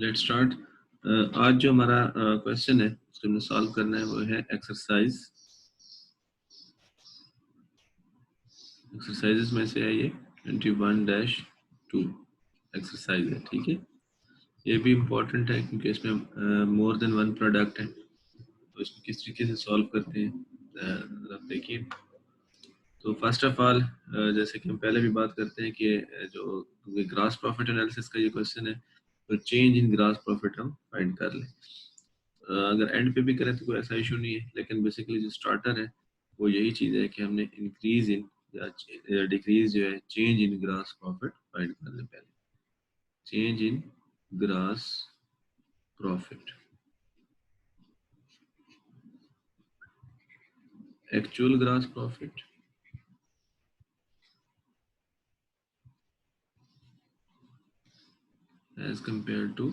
Let's start. आज जो हमारा क्वेश्चन है उसको हमने सॉल्व करना है वो है एक्सरसाइजेस में से है ये 21-2 एक्सरसाइज है। ठीक है, ये भी इम्पोर्टेंट है क्योंकि इसमें मोर देन वन प्रोडक्ट है, तो इसको किस तरीके से सॉल्व करते हैं आप देखिए। तो फर्स्ट ऑफ ऑल जैसे कि हम पहले भी बात करते हैं कि जो ग्रास प्रॉफिट एनालिसिस का ये क्वेश्चन है, तो चेंज इन ग्रास प्रॉफिट हम फाइंड कर लें। अगर एंड पे भी करें तो कोई ऐसा इशू नहीं है, लेकिन बेसिकली जो स्टार्टर है वो यही चीज़ है कि हमने इंक्रीज इन या डिक्रीज जो है change in gross profit find कर लें। पहले change in gross profit, actual gross profit as compared to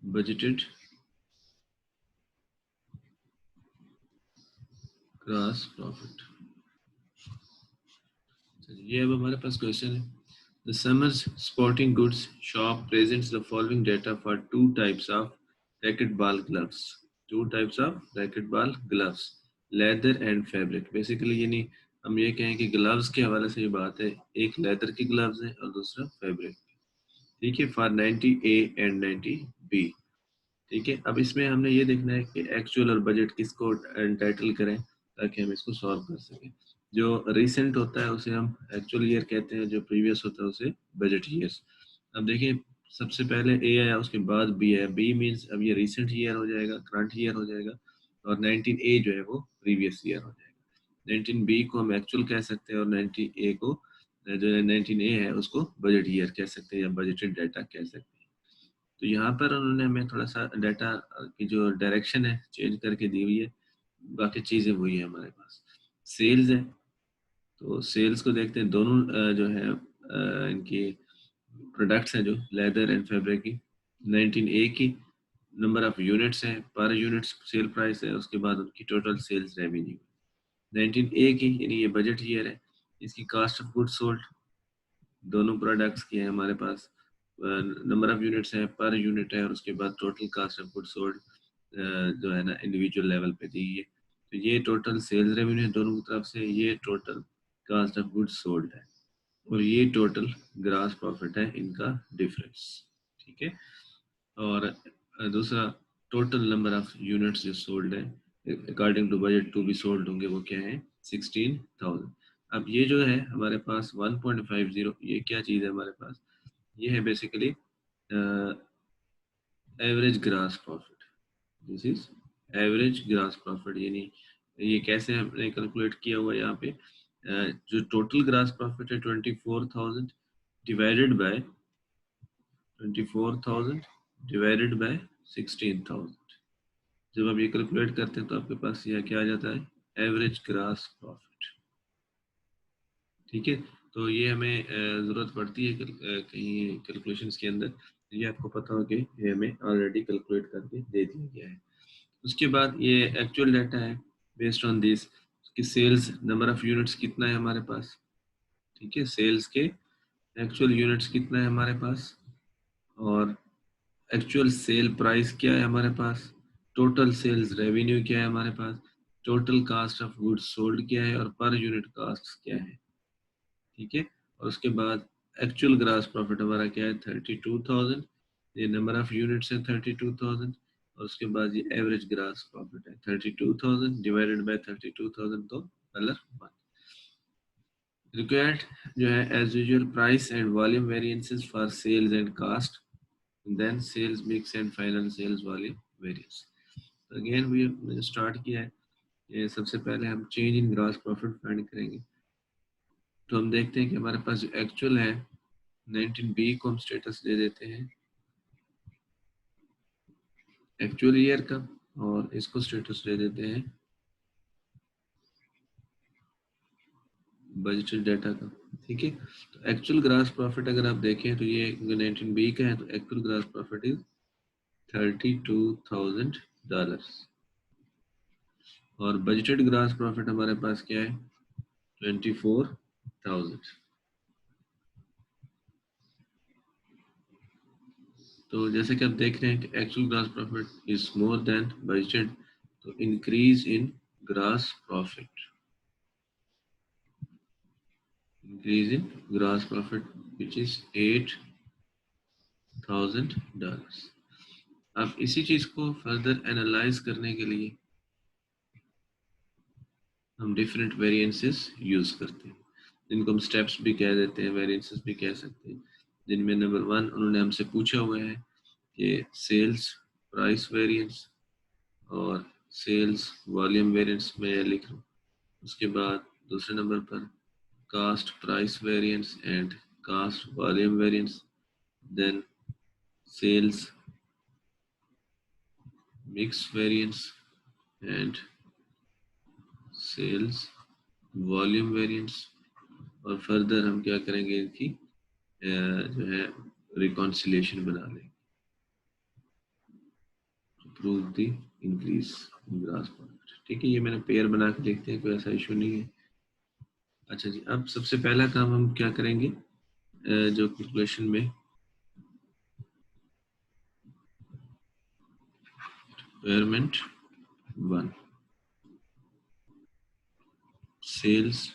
budgeted grass profit. ये अब हमारे पास क्वेश्चन है। The Summers Sporting Goods shop presents the following data for two types of racquetball gloves. Two types of racquetball gloves, leather and fabric. Basically यानी हम ये कहें कि gloves के हवाले से ये बात है, एक लेदर की ग्लव्स है और दूसरा फैब्रिक। ठीक है, फॉर 90A एंड 90B। ठीक है, अब इसमें हमने ये देखना है कि एक्चुअल और बजट किसको एंटाइटल करें ताकि हम इसको सॉल्व कर सकें। जो रिसेंट होता है उसे हम एक्चुअल ईयर कहते हैं, जो प्रीवियस होता है उसे बजट ईयर्स। अब देखिए, सबसे पहले ए आया, उसके बाद बी आया। बी मीन्स अब ये रिसेंट ईयर हो जाएगा, करंट ईयर हो जाएगा, और 19A जो है वो प्रीवियस ईयर हो जाएगा। 19B को हम एक्चुअल कह सकते हैं और 90A को जो 19A है उसको बजट ईयर कह सकते हैं या बजटेड डाटा कह सकते हैं। तो यहाँ पर उन्होंने हमें थोड़ा सा डाटा की जो डायरेक्शन है चेंज करके दी हुई है, बाकी चीज़ें वही है हमारे पास। सेल्स है, तो सेल्स को देखते हैं। दोनों जो है इनकी प्रोडक्ट्स हैं जो लेदर एंड फैब्रिक की। 19A की नंबर ऑफ यूनिट्स हैं, पर यूनिट्स सेल प्राइस है, उसके बाद उनकी टोटल सेल्स रेवेन्यू। 19A की यानी ये बजट ईयर है, इसकी कास्ट ऑफ गुड्स सोल्ड दोनों प्रोडक्ट्स की है हमारे पास। नंबर ऑफ यूनिट्स है, पर यूनिट है, और उसके बाद total cost of goods sold जो है ना इंडिविजुअल लेवल पे दी है। तो ये टोटल सेल्स रेवेन्यू है दोनों की तरफ से, ये total cost of goods sold है, और ये टोटल ग्रास प्रॉफिट है, इनका डिफरेंस। ठीक है, और दूसरा टोटल नंबर ऑफ यूनिट्स जो सोल्ड है according to budget to be sold होंगे वो क्या है 16,000। अब ये जो है हमारे पास 1.50, ये क्या चीज़ है हमारे पास, ये है basically average grass profit. This is average grass profit, यानी ये कैसे हमने कैलकुलेट किया हुआ है यहाँ पे। जो टोटल ग्रास प्रॉफिट है 24,000 डिवाइडेड बाय 24,000 डिवाइडेड बाय 16,000। जब आप ये कैलकुलेट करते हैं तो आपके पास यह क्या आ जाता है, एवरेज ग्रास प्रॉफिट। ठीक है, तो ये हमें ज़रूरत पड़ती है कहीं कैलकुलेशंस के अंदर, ये आपको पता हो कि ये हमें ऑलरेडी कैलकुलेट करके दे दिया गया है। उसके बाद ये एक्चुअल डाटा है बेस्ड ऑन दिस कि सेल्स नंबर ऑफ यूनिट्स कितना है हमारे पास। ठीक है, सेल्स के एक्चुअल यूनिट्स कितना है हमारे पास, और एक्चुअल सेल प्राइस क्या है हमारे पास, टोटल सेल्स रेवेन्यू क्या है हमारे पास, total cost of goods sold क्या है, और पर यूनिट कास्ट क्या है। ठीक है, और उसके बाद एक्चुअल ग्रास प्रॉफिट हमारा क्या है 32,000, ये नंबर ऑफ यूनिट्स है 32,000, और उसके बाद ये एवरेज ग्रास प्रॉफिट है 32,000 डिवाइडेड बाय 32,000, तो कलर 1। रिक्वायर्ड जो है as usual price and volume variances for sales and cost, then sales mix and final sales volume variance. तो अगेन वी स्टार्ट किया है, ये सबसे पहले हम change in gross profit find करेंगे। तो हम देखते हैं कि हमारे पास जो एक्चुअल है 19B को हम स्टेटस दे देते हैं एक्चुअल ईयर का, और इसको स्टेटस दे देते हैं बजटेड डाटा का। ठीक है, तो एक्चुअल ग्रास प्रॉफिट अगर आप देखें तो ये 19B का है, तो एक्चुअल ग्रास प्रॉफिट इज $32,000, और बजटेड ग्रास प्रॉफिट हमारे पास क्या है 24,000। तो जैसे कि आप देख रहे हैं कि actual gross profit is more than budgeted, तो increase in gross profit, increase in gross profit which is $8,000. अब इसी चीज को फर्दर एनालाइज करने के लिए हम डिफरेंट वेरिएंसेस यूज करते हैं, जिनको हम स्टेप्स भी कह देते हैं, वेरिएंसेस भी कह सकते हैं, जिनमें नंबर 1 उन्होंने हमसे पूछा हुआ है कि सेल्स प्राइस वेरिएंस और सेल्स वॉल्यूम वेरिएंस में लिख रहा हूँ। उसके बाद दूसरे नंबर पर cost price variance and cost volume variance, then sales mix variance and sales volume variance, और फर्दर हम क्या करेंगे इनकी जो है रिकॉन्सिलेशन बना लेंगे to prove the increase in gross profit. ठीक है, ये मैंने पेयर बना के देखते हैं, कोई ऐसा इशू नहीं है। अच्छा जी, अब सबसे पहला काम हम क्या करेंगे, जो कैलकुलेशन में रिक्वायरमेंट 1 सेल्स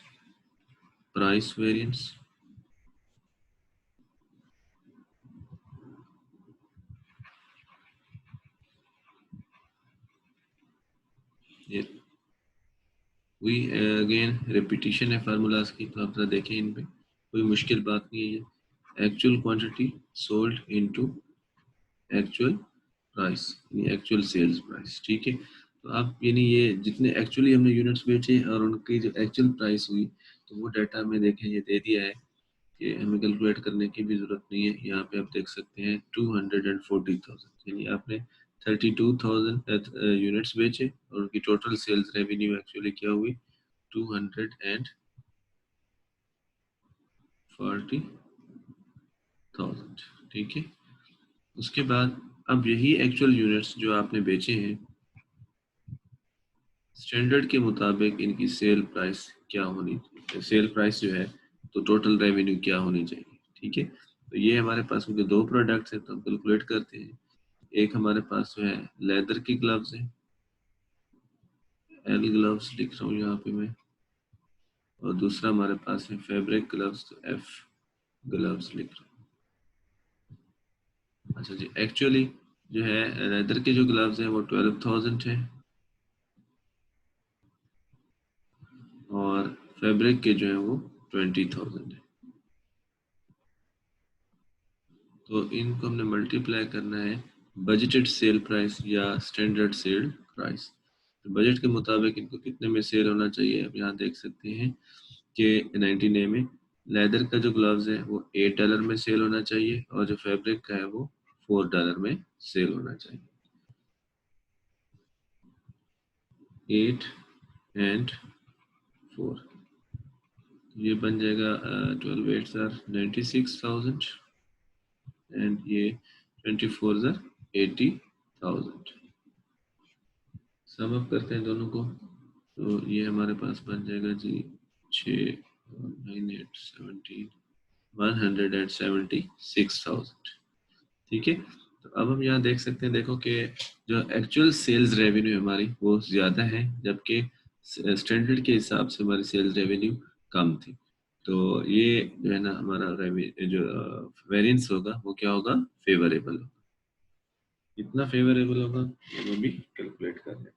प्राइस वेरिएंस ये वही अगेन रिपीटिशन है फार्मूलाज की, तो आप जरा देखें, इन पे कोई मुश्किल बात नहीं है। ये actual quantity sold into actual price, यानी एक्चुअल सेल्स प्राइस। ठीक है, तो आप यानी ये जितने एक्चुअली हमने यूनिट्स बेचे और उनकी जो एक्चुअल प्राइस हुई, तो वो डाटा हमें देखें ये दे दिया है कि हमें कैलकुलेट करने की भी जरूरत नहीं है। यहाँ पे आप देख सकते हैं 240,000, यानी आपने 32,000 यूनिट्स बेचे और उनकी टोटल सेल्स रेवेन्यू एक्चुअली क्या हुई, 240,000। ठीक है, उसके बाद अब यही एक्चुअल यूनिट्स जो आपने बेचे हैं, स्टैंडर्ड के मुताबिक इनकी सेल प्राइस क्या होनी चाहिए, सेल प्राइस जो है तो टोटल रेवेन्यू क्या होनी चाहिए। ठीक है, तो ये हमारे पास क्योंकि दो प्रोडक्ट्स हैं तो हम कैलकुलेट करते हैं। एक हमारे पास जो है लेदर की ग्लव्स है, एल ग्लव्स लिख रहा हूँ यहाँ पे मैं, और दूसरा हमारे पास है फैब्रिक ग्लव्स, तो एफ ग्लव्स लिख रहा हूँ। अच्छा जी, एक्चुअली जो है लेदर के जो ग्लव्स हैं वो 12,000 है, और फैब्रिक के जो है वो 20,000 है। तो इनको हमने मल्टीप्लाई करना है बजटेड सेल प्राइस या स्टैंडर्ड सेल प्राइस। तो बजट के मुताबिक इनको कितने में सेल होना चाहिए, आप यहाँ देख सकते हैं कि 19A में लेदर का जो ग्लव्स है वो $8 में सेल होना चाहिए, और जो फैब्रिक का है वो $4 में सेल होना चाहिए। 8 एंड 4, ये बन जाएगा 12 8 आर 96,000 एंड ये 24 आर 80,000। सम अप करते हैं दोनों को, तो ये हमारे पास बन जाएगा जी 6 9 8 17 176,000। ठीक है, तो अब हम यहाँ देख सकते हैं, देखो कि जो एक्चुअल सेल्स रेवेन्यू हमारी वो ज़्यादा है, जबकि स्टैंडर्ड के हिसाब से हमारी सेल्स रेवेन्यू कम थी। तो ये जो है ना हमारा जो वेरिएंस होगा वो क्या होगा, फेवरेबल होगा। कितना फेवरेबल होगा ये वो भी कैलकुलेट कर लें।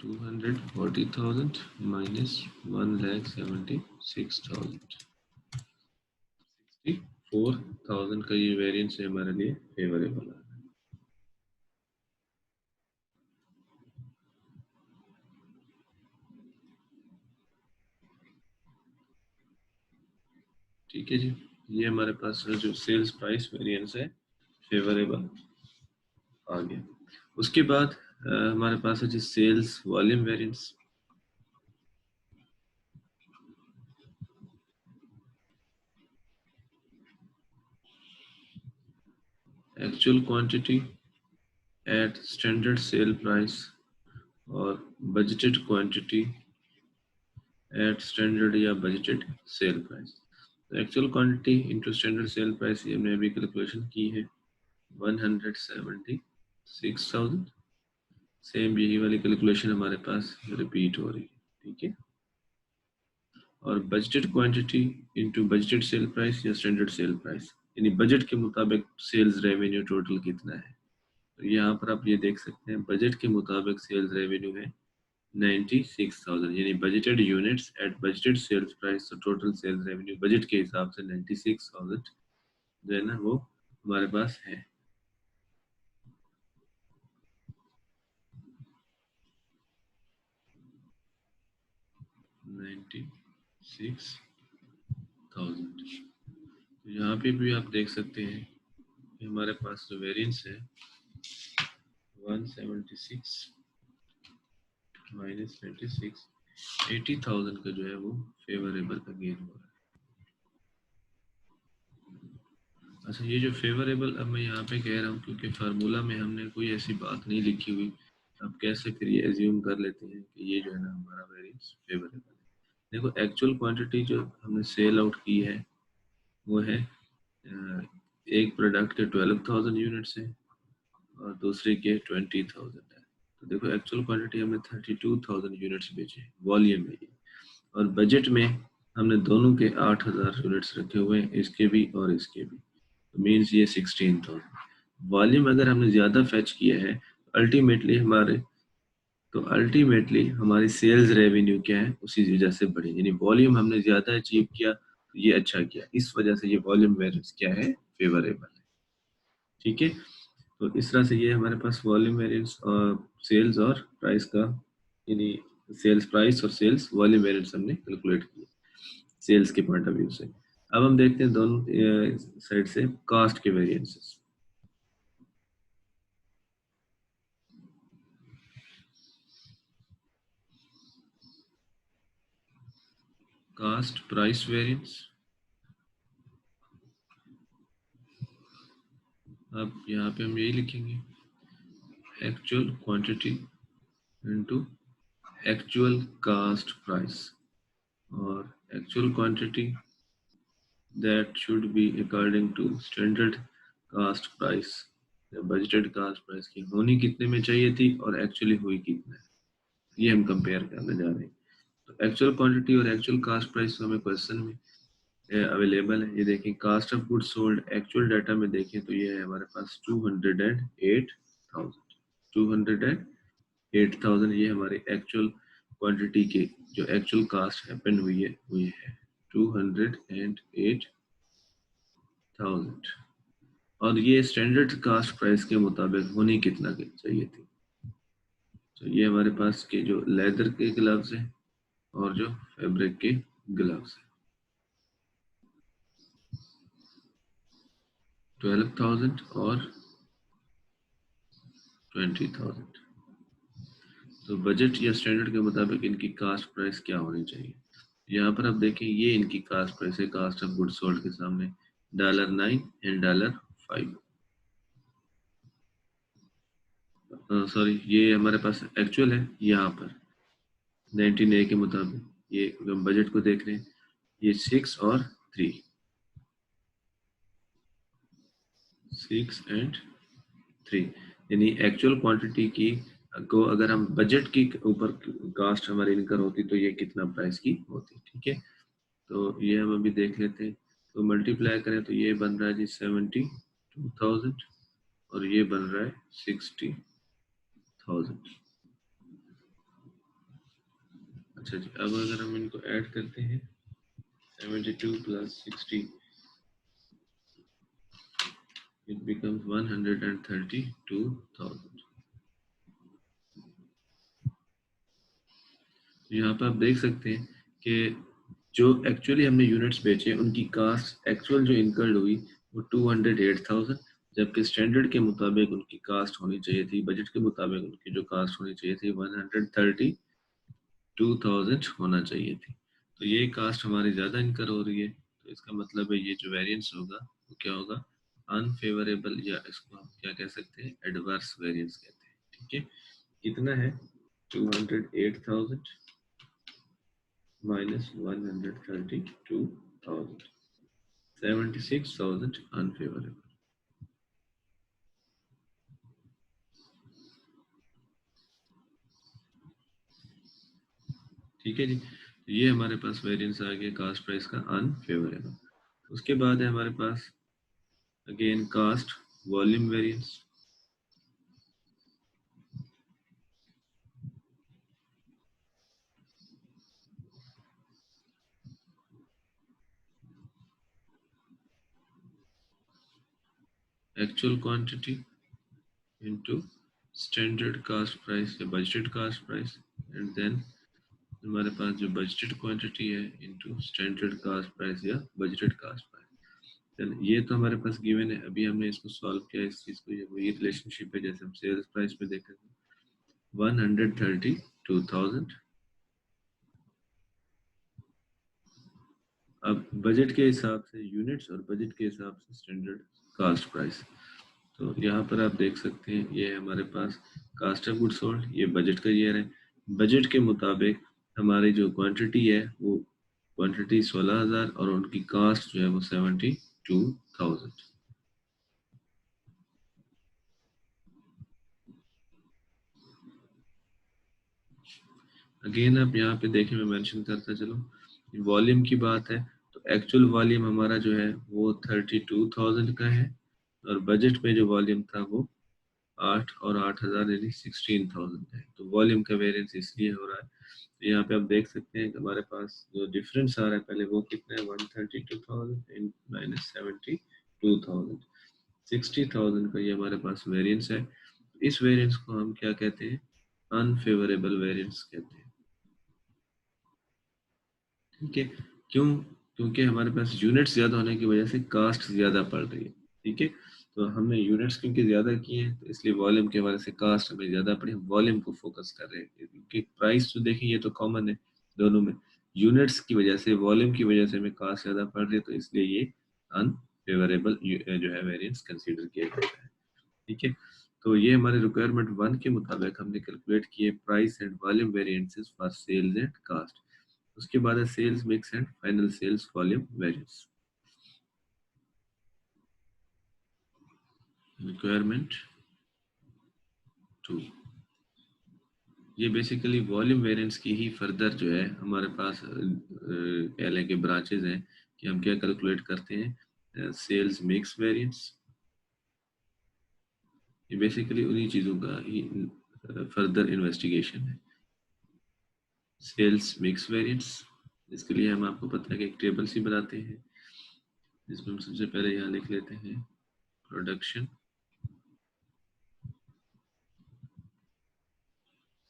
240,000 minus 176,000, 64,000 का ये वेरिएंस है हमारे लिए फेवरेबल है। ठीक है जी, ये हमारे पास जो सेल्स प्राइस वेरिएंस है फेवरेबल आ गया। उसके बाद हमारे पास है जी sales volume variance. Actual quantity at standard sale price और बजटेड क्वांटिटी एट स्टैंडर्ड या budgeted sale price. Actual quantity into standard sale price ये हमने अभी कैलकुलेशन की है 176,000। सेम यही वाली कैलकुलेशन हमारे पास रिपीट हो रही है, ठीक है। और budgeted quantity into budgeted sale price या स्टैंडर्ड सेल प्राइस, यानी बजट के मुताबिक सेल्स रेवेन्यू टोटल कितना है। तो यहाँ पर आप ये देख सकते हैं बजट के मुताबिक सेल्स रेवेन्यू है 96,000, यानी budgeted units at budgeted sales price. तो टोटल सेल्स रेवेन्यू बजट के हिसाब से 96,000 जो है ना वो हमारे पास है। Ninety six thousand. तो यहाँ पे भी आप देख सकते हैं कि हमारे पास जो वेरिएंस है 176 माइनस 96, 80,000 का जो है वो फेवरेबल अगेन हो रहा है। अच्छा, ये जो फेवरेबल अब मैं यहाँ पे कह रहा हूँ क्योंकि फार्मूला में हमने कोई ऐसी बात नहीं लिखी हुई, अब कैसे फिर ये एज्यूम कर लेते हैं कि ये जो है ना हमारा वेरिएंस फेवरेबल है। देखो एक्चुअल क्वांटिटी जो हमने सेल आउट की है वो है एक प्रोडक्ट के 12,000 यूनिट्स है और दूसरे के 20,000 है। तो देखो एक्चुअल क्वांटिटी हमने 32,000 यूनिट्स बेचे, वॉल्यूम में ये। और बजट में हमने दोनों के 8,000 यूनिट्स रखे हुए हैं, इसके भी और इसके भी। तो मीन्स ये 16,000। वॉल्यूम अगर हमने ज़्यादा फैच किया है अल्टीमेटली हमारी सेल्स रेवेन्यू क्या है उसी वजह से बढ़े, यानी वॉल्यूम हमने ज़्यादा अचीव किया तो ये अच्छा किया, इस वजह से ये वॉल्यूम वेरिएंस क्या है फेवरेबल है, ठीक है। तो इस तरह से ये हमारे पास वॉल्यूम वेरिएंस और सेल्स और प्राइस का, यानी सेल्स प्राइस और सेल्स वॉल्यूम वेरिएंस हमने कैलकुलेट किया सेल्स के पॉइंट ऑफ व्यू से। अब हम देखते हैं दोनों साइड से कास्ट के वेरिएंसेस। कास्ट प्राइस वेरिएंस, अब यहाँ पे हम यही लिखेंगे actual quantity into actual cost price, और actual quantity that should be according to standard cost price या बजटेड कास्ट प्राइस की होनी कितने में चाहिए थी और एक्चुअली हुई कितना है, ये हम कंपेयर करने जा रहे हैं। तो एक्चुअल क्वांटिटी और एक्चुअल कास्ट प्राइस हमें क्वेश्चन में अवेलेबल है। ये देखें cost of good sold actual data में देखें तो ये है हमारे पास 208,000। 208,000 ये हमारे एक्चुअल क्वांटिटी के जो एक्चुअल कास्ट हैपन हुई है वो ये है 208,000। और ये स्टैंडर्ड कास्ट प्राइस के मुताबिक होनी कितना की चाहिए थी। तो ये हमारे पास के जो लेदर के ग्लव्स हैं और जो फैब्रिक के ग्लव्स हैं 12,000 और 20,000। तो बजट या स्टैंडर्ड के मुताबिक इनकी कास्ट प्राइस क्या होनी चाहिए। यहाँ पर आप देखें ये इनकी कास्ट प्राइस है कास्ट ऑफ गुड सोल्ड के सामने $9 एंड $5। सॉरी ये हमारे पास एक्चुअल है यहाँ पर 19A के मुताबिक, ये हम बजट को देख रहे हैं ये 6 और 3, 6 एंड 3, यानी एक्चुअल क्वांटिटी की को अगर हम बजट की ऊपर कास्ट हमारी इनकर होती तो ये कितना प्राइस की होती, ठीक है। तो ये हम अभी देख लेते हैं। तो मल्टीप्लाई करें तो ये बन रहा है जी 72,000 और ये बन रहा है 60,000। अच्छा जी, अब अगर हम इनको ऐड करते हैं 72 प्लस 60 it becomes 132,000। यहाँ पर आप देख सकते हैं कि जो एक्चुअली हमने यूनिट्स बेचे उनकी कास्ट एक्चुअल जो इनकर्ड हुई वो 208,000, जबकि स्टैंडर्ड के मुताबिक उनकी कास्ट होनी चाहिए थी, बजट के मुताबिक उनकी जो कास्ट होनी चाहिए थी 132,000 होना चाहिए थी। तो ये कास्ट हमारी ज़्यादा इनकर हो रही है, तो इसका मतलब है ये जो वेरिएंस होगा वो क्या होगा अनफेवरेबल, या इसको हम क्या कह सकते हैं, एडवर्स वेरिएंस कहते हैं। ठीक है, कितना है 208,000 माइनस 132,000, 76,000 अनफेवरेबल। ठीक है जी, ये हमारे पास वेरिएंस आ गया कास्ट प्राइस का अनफेवरेबल। उसके बाद है हमारे पास again cost volume variance. Actual quantity into standard cost price या budgeted cost price, and then हमारे पास जो बजटेड क्वांटिटी है इनटू स्टैंडर्ड कास्ट प्राइस या बजटेड कास्ट प्राइस। देन ये तो हमारे पास गिवन है, अभी हमने इसको सॉल्व किया इस चीज को, ये वही रिलेशनशिप है जैसे हम सेल्स प्राइस पे देखे थे, 132,000। अब बजट के हिसाब से यूनिट्स और बजट के हिसाब से स्टैंडर्ड कास्ट प्राइस। तो यहाँ पर आप देख सकते हैं ये हमारे पास कास्ट ऑफ गुड सोल्ड, ये बजट का ईयर है। बजट के मुताबिक हमारी जो क्वांटिटी है वो क्वांटिटी 16,000 और उनकी कास्ट जो है वो 72,000। अगेन आप यहाँ पे देखें, मैं मेंशन करता चलो, वॉल्यूम की बात है तो एक्चुअल वॉल्यूम हमारा जो है वो 32,000 का है, और बजट में जो वॉल्यूम था वो 8 और 8,000 यानी 16,000 है। तो वॉल्यूम का वेरिएंस इसलिए हो रहा है। तो यहाँ पे आप देख सकते हैं कि हमारे पास जो डिफरेंस आ रहा है पहले वो कितना है, 132,000 इन माइनस 72,000, 60,000 का ये हमारे पास वेरिएंस है। इस वेरिएंस को हम क्या कहते हैं, अनफेवरेबल वेरिएंस कहते हैं। ठीक है, क्यों, क्योंकि हमारे पास यूनिट्स ज्यादा होने की वजह से कास्ट ज्यादा पड़ रही है। ठीक है, तो हमने यूनिट्स क्योंकि ज्यादा किए हैं तो इसलिए वॉल्यूम के वजह से कास्ट हमें ज्यादा पड़ी, वॉल्यूम को फोकस कर रहे हैं क्योंकि प्राइस तो देखिए ये तो कॉमन है दोनों में, यूनिट्स की वजह से वॉल्यूम की वजह से हमें कास्ट ज्यादा पड़ रही है, तो इसलिए ये अनफेवरेबल जो है वेरिएंस कंसीडर किया जाता है। ठीक है, तो ये हमारे रिक्वायरमेंट 1 के मुताबिक हमने कैलकुलेट किए price and volume variances for sales and cost. उसके बाद है sales mix and final sales volume variance. Requirement 2, ये बेसिकली वॉल्यूम वेरिएंस की ही फर्दर जो है हमारे पास कह लें कि ब्रांचेज हैं कि हम क्या कैलकुलेट करते हैं, सेल्स मिक्स वेरिएंस। ये बेसिकली उन्हीं चीज़ों का ही फर्दर इन्वेस्टिगेशन है, सेल्स मिक्स वेरिएंस। इसके लिए हम आपको पता है कि एक टेबल सी बनाते हैं जिसमें हम सबसे पहले यहाँ लिख लेते हैं प्रोडक्शन,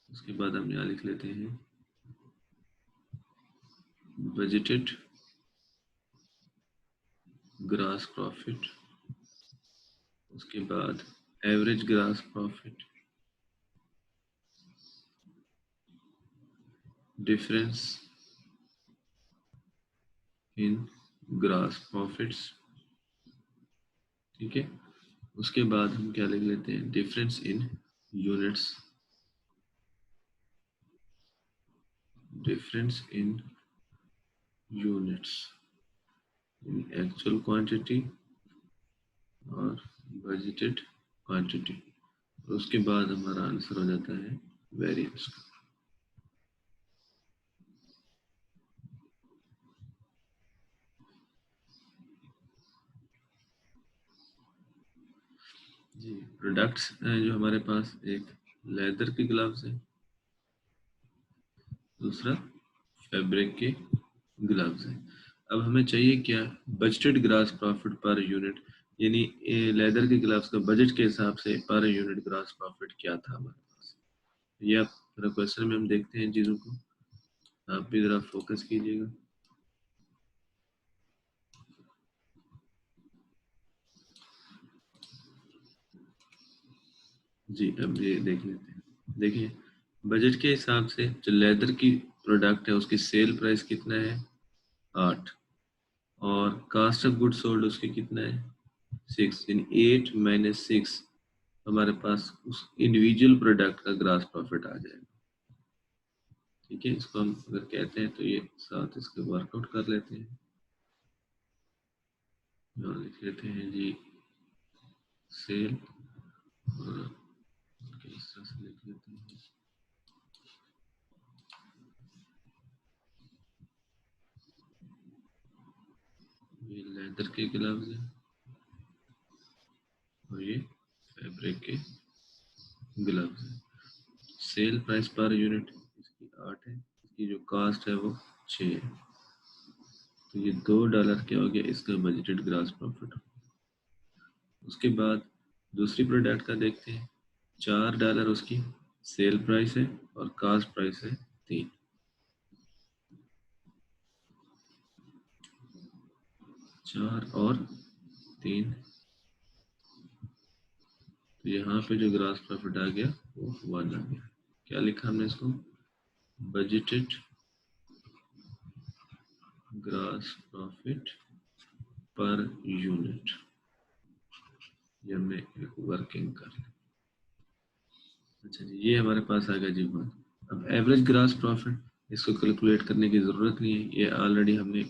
उसके बाद हम यहाँ लिख लेते हैं बजटेड ग्रास प्रॉफिट, उसके बाद average grass profit, difference in grass profits. ठीक है, उसके बाद हम क्या लिख लेते हैं, difference in units, difference in units in actual quantity और बजटेड क्वांटिटी। उसके बाद हमारा आंसर हो जाता है वेरिएंस का। जी, प्रोडक्ट्स जो हमारे पास, एक लेदर के ग्लव्स है, दूसरा फैब्रिक के ग्लव्स है। अब हमें चाहिए क्या, budgeted grass profit per unit, यानी लेदर के ग्लव्स का बजट के हिसाब से पर यूनिट ग्रास प्रॉफिट क्या था हमारे पास। ये आप जरा क्वेश्चन में हम देखते हैं चीज़ों को, आप भी जरा फोकस कीजिएगा। जी, अब ये देख लेते हैं। देखिए, बजट के हिसाब से जो लेदर की प्रोडक्ट है उसकी सेल प्राइस कितना है, 8, और कास्ट ऑफ गुड सोल्ड उसकी कितना है, 6 इन 8 माइनस 6 हमारे पास उस इंडिविजुअल प्रोडक्ट का ग्रास प्रॉफिट आ जाएगा। ठीक है, इसको हम अगर कहते हैं तो ये साथ इसके वर्कआउट कर लेते हैं। यहाँ लिख लेते हैं जी सेल, और इस तरह से लिख लेते हैं ये लेदर के ग्लव्स हैं और ये फैब्रिक के ग्लव्स हैं। सेल प्राइस पर यूनिट इसकी 8 है, इसकी जो कास्ट है वो 6 है, तो ये $2 क्या हो गया इसका बजटेड ग्रास प्रॉफिट। उसके बाद दूसरी प्रोडक्ट का देखते हैं। $4 उसकी सेल प्राइस है और कास्ट प्राइस है 3। 4 और 3, तो यहाँ पे जो ग्रास प्रॉफिट आ गया वो 1 आ गया। क्या लिखा हमने इसको, budgeted grass profit per unit. ये हमने एक वर्किंग कर ली। अच्छा जी, ये हमारे पास आ गया जी वन। अब एवरेज ग्रास प्रॉफिट, इसको कैलकुलेट करने की ज़रूरत नहीं है, ये ऑलरेडी हमने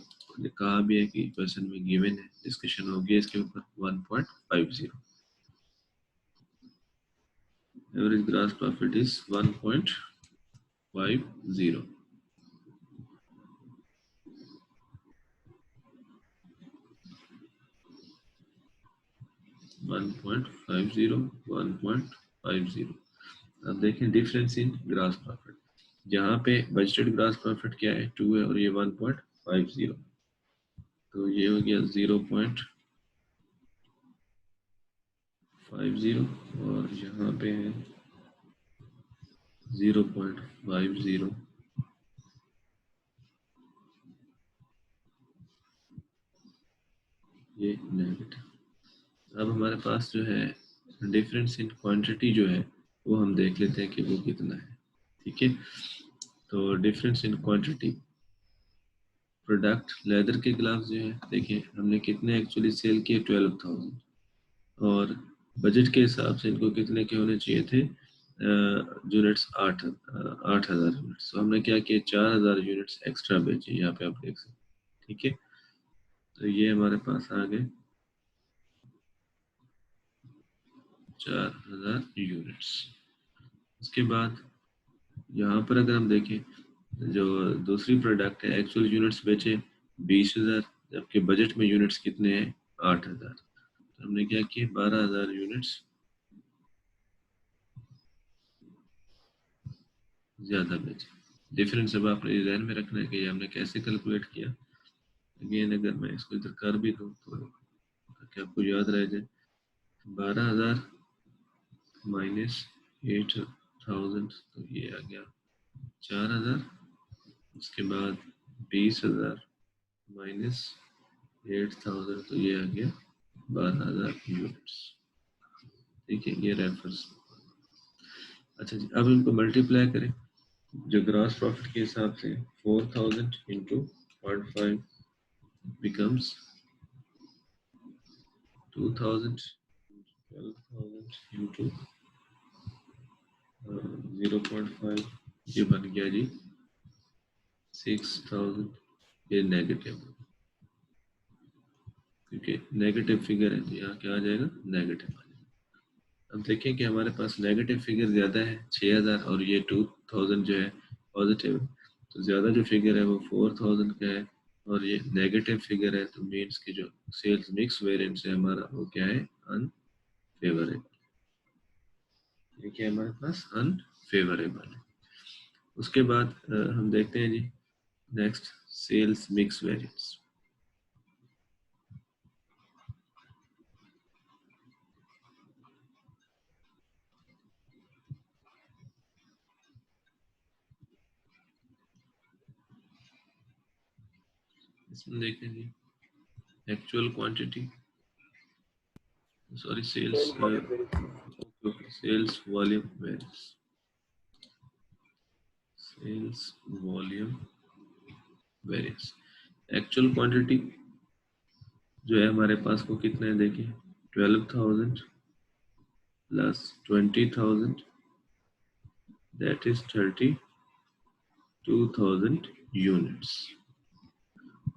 कहा भी है कि क्वेश्चन में गिवन है, डिस्कशन हो गया इसके ऊपर। 1.50 एवरेज ग्रास प्रॉफिट इज 1.50। 1.50। अब देखें डिफरेंस इन ग्रास प्रॉफिट, जहाँ पे बजटेड ग्रास प्रॉफिट क्या है 2 है और ये 1.50, तो ये हो गया 0.50 और यहाँ पे है 0.50। ये नेगेटिव। अब हमारे पास जो है डिफरेंस इन क्वांटिटी जो है वो हम देख लेते हैं कि वो कितना है। ठीक है, तो difference in quantity product leather के ग्लव्स जो है, देखिए हमने कितने एक्चुअली सेल किए 12,000, और बजट के हिसाब से इनको कितने के होने चाहिए थे यूनिट्स 8,000 यूनिट्स। तो हमने क्या किया 4,000 यूनिट्स एक्स्ट्रा बेचे, यहाँ पे आप देख सकते हैं। ठीक है, तो ये हमारे पास आ गए 4,000 यूनिट्स। उसके बाद यहाँ पर अगर हम देखें, जो दूसरी प्रोडक्ट है एक्चुअल यूनिट्स बेचे 20,000, जबकि बजट में यूनिट्स कितने हैं 8,000। तो हमने क्या किया 12,000 यूनिट्स ज़्यादा बेचे। डिफरेंस अब आपने ध्यान में रखना है कि हमने कैसे कैलकुलेट किया। अगेन अगर मैं इसको इधर कर भी दूँ तो ताकि आपको याद रह जाए, 12,000 माइनस 8,000, तो ये आ गया 4,000। उसके बाद 20,000 माइनस 8,000, तो ये आ गया 12,000 यूनिट्स। ठीक है, ये रेफरेंस। अच्छा जी, अब इनको मल्टीप्लाई करें जो ग्रॉस प्रॉफिट के हिसाब से 4,000 इंटू 0.5 becomes 2,000, 12,000 into 0.5, ये बन गया जी 6,000। ये नेगेटिव, क्योंकि नेगेटिव फिगर है तो यहाँ क्या आ जाएगा नेगेटिव आ जाएगा। अब देखें कि हमारे पास नेगेटिव फिगर ज़्यादा है 6,000 और ये 2,000 जो है पॉजिटिव, तो ज़्यादा जो फिगर है वो 4,000 का है और ये नेगेटिव फिगर है, तो मीन्स की जो सेल्स मिक्स वेरिएंस है हमारा वो क्या है अनफेवरेबल। ये क्या है हमारे पास अनफेवरेबल है। उसके बाद हम देखते हैं जी नेक्स्ट सेल्स मिक्स वेरिएंस। इसमें देखते हैं जी actual quantity, sorry sales sales volume variance, sales volume variance. Actual quantity जो है हमारे पास वो कितना है देखिए 12,000 plus 20,000, that is 32,000 यूनिट्स।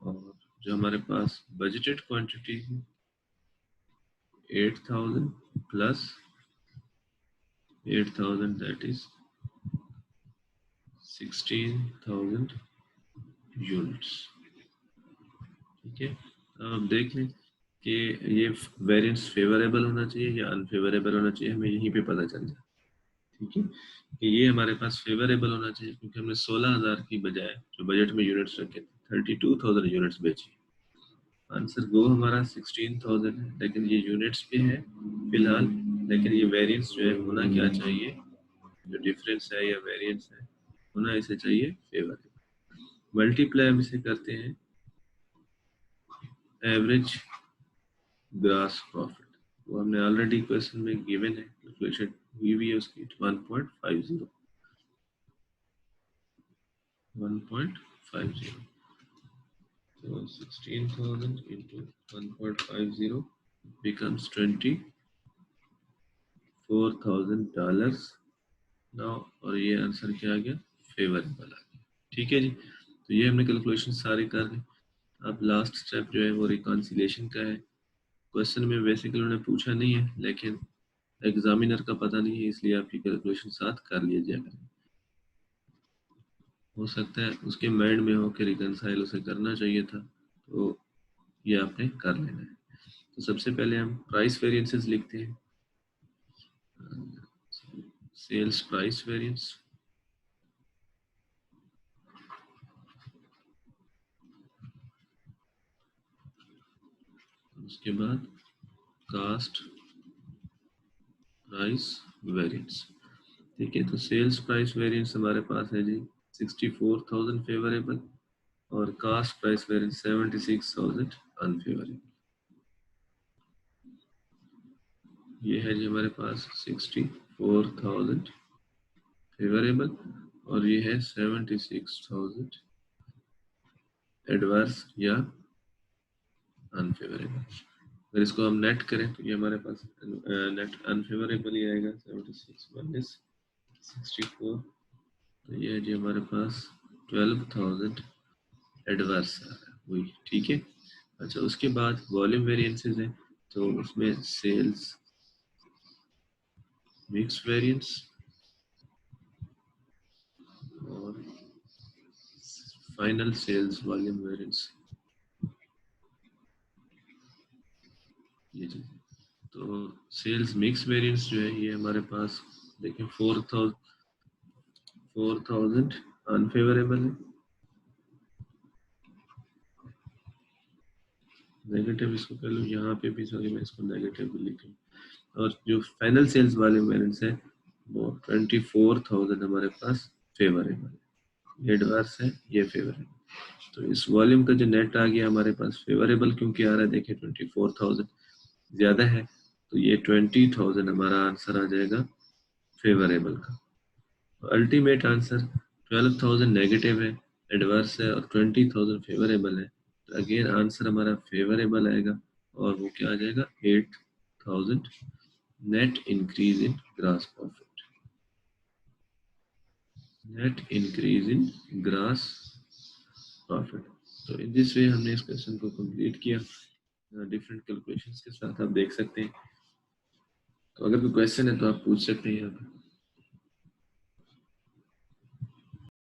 और जो हमारे पास बजटेड क्वांटिटी है 8,000 प्लस 8,000, that is 16,000 यूनिट्स। ठीक है, अब देख लें कि ये वेरिएंस फेवरेबल होना चाहिए या अनफेवरेबल होना चाहिए, हमें यहीं पे पता चल जाए। ठीक है, कि ये हमारे पास फेवरेबल होना चाहिए क्योंकि हमने 16,000 की बजाय जो बजट में यूनिट्स रखे थे 32,000 यूनिट्स बेची। आंसर गो हमारा 16,000 है, लेकिन ये यूनिट्स पे है फिलहाल, लेकिन ये वेरिएंस जो है होना क्या चाहिए, जो डिफरेंस है या वेरिएंस है होना इसे चाहिए फेवरेबल। मल्टीप्लाई हम इसे करते हैं एवरेज ग्रास प्रॉफिट, वो हमने ऑलरेडी क्वेश्चन में गिवन है, कैलकुलेशन हुई भी है उसकी 1.50 1.50। So 16,000 into 1.50 becomes $24,000 now, और ये आंसर क्या आ गया, फेवरेबल आ गया। ठीक है जी, तो ये हमने कैलकुलेशन सारे कर ली। अब लास्ट स्टेप जो है वो रिकॉन्सिलेशन का है। क्वेश्चन में बेसिकली उन्होंने पूछा नहीं है, लेकिन एग्जामिनर का पता नहीं है, इसलिए आपकी कैलकुलेशन साथ कर लीजिए। हो सकता है उसके माइंड में हो कि रिकनसाइल उसे करना चाहिए था, तो ये आपने कर लेना है। तो सबसे पहले हम प्राइस वेरिएंसेस लिखते हैं, सेल्स प्राइस वेरिएंस, उसके बाद कास्ट प्राइस वेरिएंस। ठीक है, तो सेल्स प्राइस वेरिएंस हमारे पास है जी 64,000 फेवरेबल और कास्ट प्राइस वेरिएंस 76,000 अनफेवरेबल। ये है जी हमारे पास 64,000 फेवरेबल और ये है 76,000 एडवर्स या अनफेवरेबल। अगर इसको हम नेट करें तो ये हमारे पास नेट अनफेवरेबल ही आएगा, 76 माइनस 64, तो ये है जी हमारे पास 12,000 एडवर्स आ रहा है वही। ठीक है, अच्छा उसके बाद वॉल्यूम वेरिएंसेस हैं, तो उसमें सेल्स मिक्स वेरिएंस और फाइनल सेल्स वॉल्यूम वेरिएंस, ये चीज़। तो सेल्स मिक्स वेरिएंस जो है ये हमारे पास देखिए 4,000 अनफेवरेबल है, नेगेटिव इसको कर लूँ यहाँ पे भी, सॉरी मैं इसको नेगेटिव भी लिख लूँ। और जो फाइनल सेल्स वाले वेरिएंस है वो 24,000 हमारे पास फेवरेबल है, एडवर्स है ये फेवरेबल। तो इस वॉल्यूम का जो नेट आ गया हमारे पास फेवरेबल क्योंकि आ रहा है, देखिए 24,000 ज्यादा है, तो ये 20,000 हमारा आंसर आ जाएगा फेवरेबल का। अल्टीमेट आंसर 12,000 नेगेटिव है, एडवर्स है, और 20,000 फेवरेबल है, तो अगेन आंसर हमारा फेवरेबल आएगा और वो क्या आ जाएगा 8,000 net increase in gross profit, net increase in gross profit. तो इन दिस वे हमने इस क्वेश्चन को कंप्लीट किया डिफरेंट कैलकुलेशंस के साथ, आप देख सकते हैं। तो अगर कोई क्वेश्चन है तो आप पूछ सकते हैं यहाँ पे।